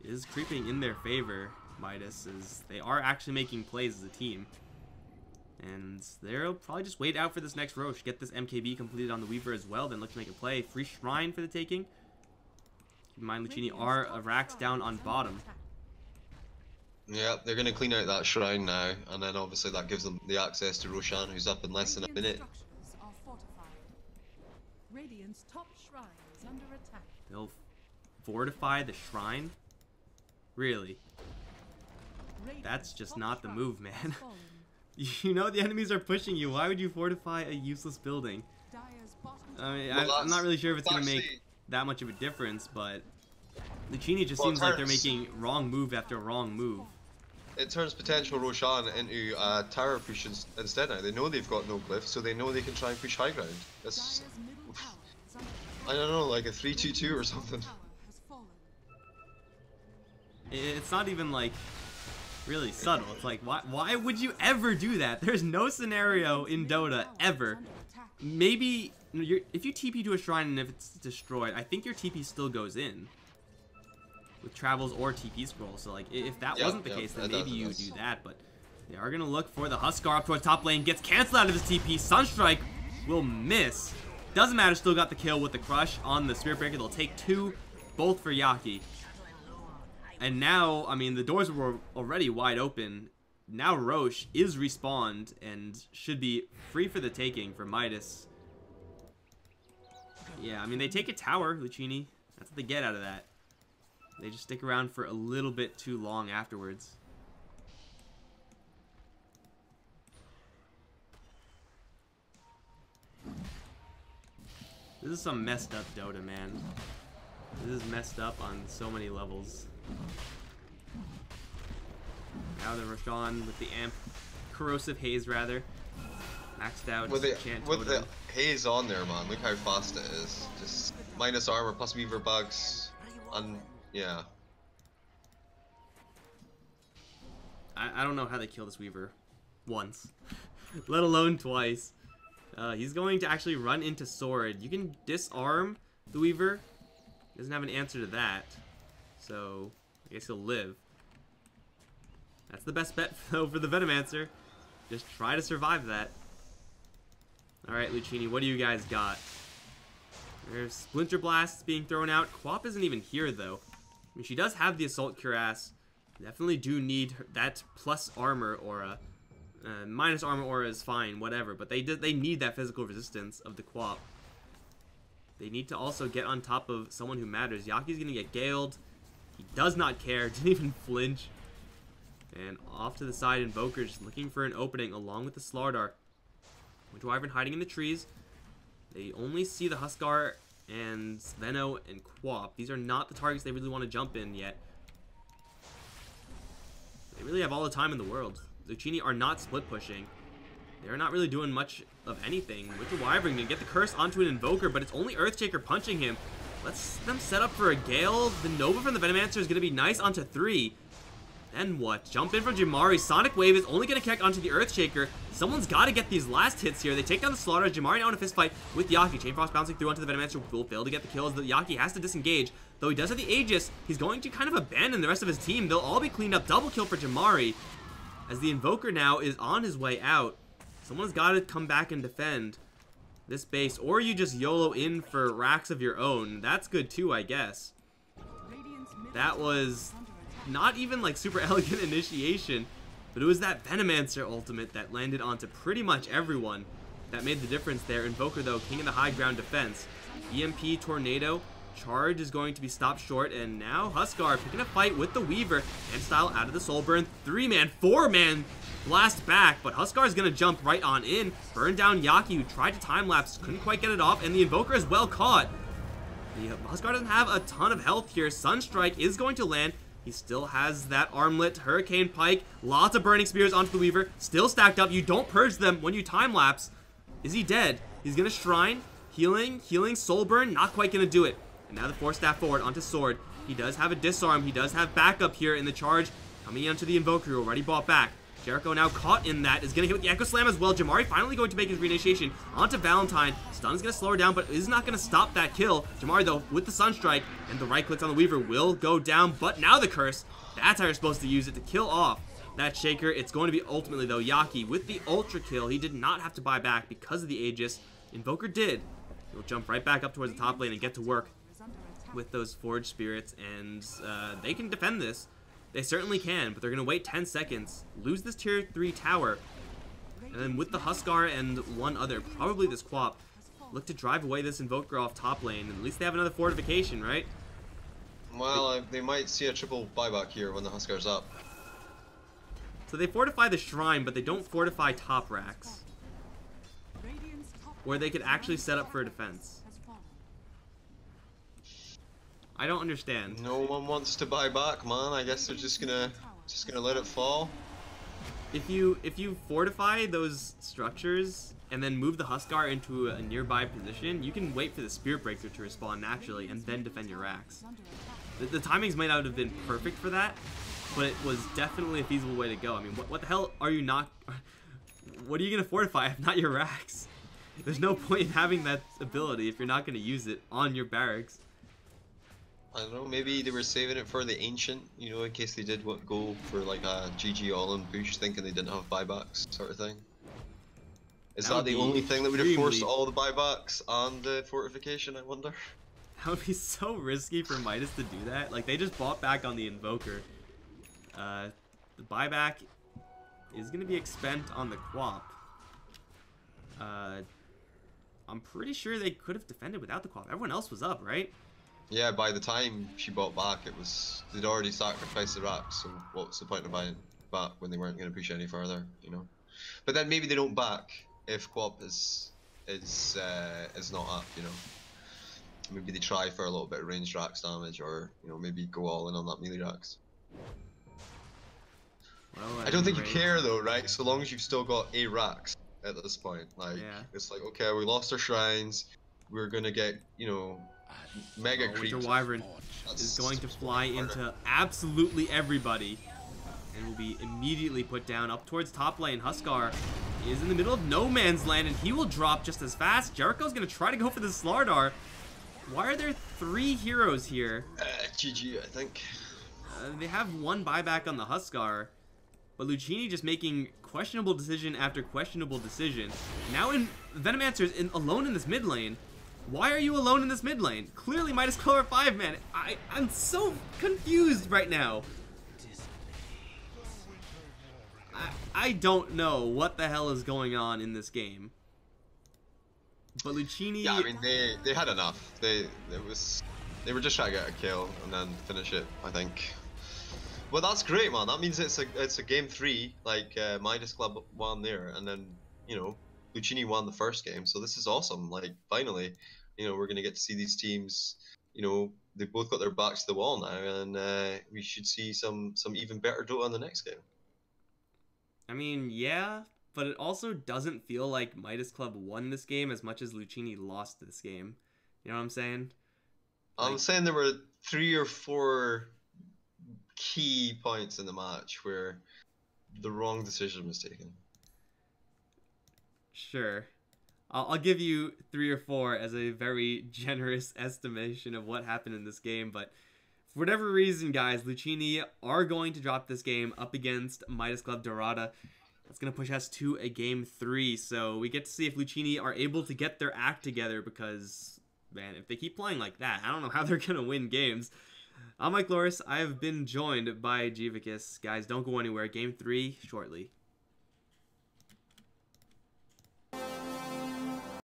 is creeping in their favor. Midas, as they are actually making plays as a team. And they'll probably just wait out for this next Roche, get this MKB completed on the Weaver as well, then look to make a play. Free Shrine for the taking. Keep in mind, Luccini are racked down on bottom. Yeah, they're going to clean out that shrine now, and then obviously that gives them the access to Roshan, who's up in less than a minute. Radiant's top shrine is under attack. They'll fortify the shrine? Really? That's just not the move, man. You know the enemies are pushing you. Why would you fortify a useless building? I mean, I'm not really sure if it's going to make that much of a difference, but Luccini just seems like they're making wrong move after wrong move. It turns potential Roshan into tower push instead now. They know they've got no glyph, so they know they can try and push high ground. That's, I don't know, like a 3-2-2 or something. It's not even like really subtle. It's like, why would you ever do that? There's no scenario in Dota ever. Maybe if you TP to a shrine and if it's destroyed, I think your TP still goes in with travels or TP scroll. So like if that wasn't the case, then maybe you do that. But they are gonna look for the Huskar up towards top lane. Gets canceled out of his TP. Sunstrike will miss. Doesn't matter. Still got the kill with the crush on the Spirit Breaker. They'll take 2, both for Yaki. And now, I mean, the doors were already wide open. Now Roche is respawned and should be free for the taking for Midas. Yeah, I mean, they take a tower, Luccini. That's what they get out of that. They just stick around for a little bit too long afterwards. This is some messed up Dota, man. This is messed up on so many levels. Now the Roshan with the amp, corrosive haze rather, maxed out. With the haze on there, man, look how fast it is. Just minus armor plus weaver bugs, and yeah. I don't know how they kill this weaver once, let alone twice. He's going to actually run into sword. You can disarm the weaver. Doesn't have an answer to that, so I guess he'll live. That's the best bet though for the Venomancer. Just try to survive that. Alright, Luccini, what do you guys got? There's Splinter Blasts being thrown out. Quap isn't even here though. I mean, she does have the Assault Cuirass. Definitely do need that plus armor aura. Minus armor aura is fine, whatever. But they need that physical resistance of the Quap. They need to also get on top of someone who matters. Yaki's gonna get galed. He does not care. Didn't even flinch. And off to the side, Invoker just looking for an opening along with the Slardar. With Wyvern hiding in the trees. They only see the Huskar and Veno and Quap. These are not the targets they really want to jump in yet. They really have all the time in the world. Luccini are not split pushing. They're not really doing much of anything. With the Wyvern, gonna get the curse onto an Invoker, but it's only Earthshaker punching him. Let's them set up for a Gale. The Nova from the Venomancer is gonna be nice onto 3. Then what? Jump in from Jamari. Sonic Wave is only going to connect onto the Earthshaker. Someone's got to get these last hits here. They take down the Slaughter. Jamari now in a fist fight with Yaki. Chain Frost bouncing through onto the Venomancer will fail to get the kills. The Yaki has to disengage. Though he does have the Aegis, he's going to kind of abandon the rest of his team. They'll all be cleaned up. Double kill for Jamari. As the Invoker now is on his way out. Someone's got to come back and defend this base. Or you just YOLO in for racks of your own. That's good too, I guess. That was not even like super elegant initiation, but it was that Venomancer ultimate that landed onto pretty much everyone that made the difference there. Invoker though, king of the high ground defense. EMP Tornado, charge is going to be stopped short, and now Huskar picking a fight with the Weaver and style out of the soul burn. 3-man, 4-man blast back, but Huskar is going to jump right on in, burn down Yaki, who tried to time lapse, couldn't quite get it off, and the Invoker is well caught. The Huskar doesn't have a ton of health here. Sunstrike is going to land. He still has that armlet, Hurricane Pike, lots of burning spears onto the Weaver, still stacked up. You don't purge them when you time lapse. Is he dead? He's gonna shrine, healing, soul burn, not quite gonna do it. And now the Force Staff forward onto Sword. He does have a disarm, he does have backup here in the charge, coming onto the Invoker, who already bought back. Jericho now caught in that, is going to hit with the Echo Slam as well. Jamari finally going to make his reinitiation onto Valentine. Stun is going to slow her down, but is not going to stop that kill. Jamari, though, with the Sunstrike, and the right clicks on the Weaver will go down, but now the Curse. That's how you're supposed to use it to kill off that Shaker. It's going to be ultimately, though, Yaki with the Ultra Kill. He did not have to buy back because of the Aegis. Invoker did. He'll jump right back up towards the top lane and get to work with those Forged Spirits, and they can defend this. They certainly can, but they're going to wait 10 seconds, lose this tier 3 tower, and then with the Huskar and one other, probably this Quap, look to drive away this Invoker off top lane, and at least they have another fortification, right? Well, they might see a triple buyback here when the Huskar's up. So they fortify the shrine, but they don't fortify top racks, Radiant's top where they could actually set up for a defense. has fallen. I don't understand. No one wants to buy back, man. I guess they're just gonna let it fall. If you fortify those structures and then move the Huskar into a nearby position, you can wait for the Spirit Breaker to respawn naturally and then defend your racks. The timings might not have been perfect for that, but it was definitely a feasible way to go. I mean, what the hell are you not... What are you going to fortify if not your racks? There's no point in having that ability if you're not going to use it on your barracks. I don't know, maybe they were saving it for the Ancient, you know, in case they did go for like a GG all-in push, thinking they didn't have buybacks sort of thing. Is that the only thing that would have forced all the buybacks and the fortification, I wonder? That would be so risky for Midas to do that. Like, they just bought back on the Invoker. The buyback is going to be expent on the Quap. I'm pretty sure they could have defended without the Quap. Everyone else was up, right? Yeah, by the time she bought back, they'd already sacrificed the racks, so what's the point of buying back when they weren't going to push any further, you know? But then maybe they don't back if Quap is not up, you know? Maybe they try for a little bit of ranged racks damage, or, you know, maybe go all in on that melee racks. Well, I don't think you care though, right? So long as you've still got A racks at this point. Like, it's like, okay, we lost our shrines, we're gonna get, you know, mega creep. Winter Wyvern is going to fly into absolutely everybody and will be immediately put down up towards top lane. Huskar is in the middle of no man's land and he will drop just as fast. Jericho's going to try to go for the Slardar. Why are there 3 heroes here? GG, I think. They have one buyback on the Huskar, but Luccini just making questionable decision after questionable decision. Now Venomancer's alone in this mid lane. Why are you alone in this mid lane? Clearly Midas Clover 5 man. I'm so confused right now. I don't know what the hell is going on in this game. But Luccini... Yeah, I mean, they had enough. They were just trying to get a kill and then finish it, I think. Well, that's great, man. That means it's a game 3, like Midas Club won there, and then, you know, Luccini won the first game, so this is awesome. Like, finally, you know, we're gonna get to see these teams. You know, they've both got their backs to the wall now, and we should see some even better Dota in the next game. I mean, yeah, but it also doesn't feel like Midas Club won this game as much as Luccini lost this game. You know what I'm saying? Like, I'm saying there were 3 or 4 key points in the match where the wrong decision was taken. Sure. I'll give you 3 or 4 as a very generous estimation of what happened in this game, but for whatever reason, guys, Luccini are going to drop this game up against Midas Club Derrota. That's going to push us to a game 3, so we get to see if Luccini are able to get their act together because, man, if they keep playing like that, I don't know how they're going to win games. I'm Mike Loris. I have been joined by Jivicus. Guys, don't go anywhere. Game 3 shortly.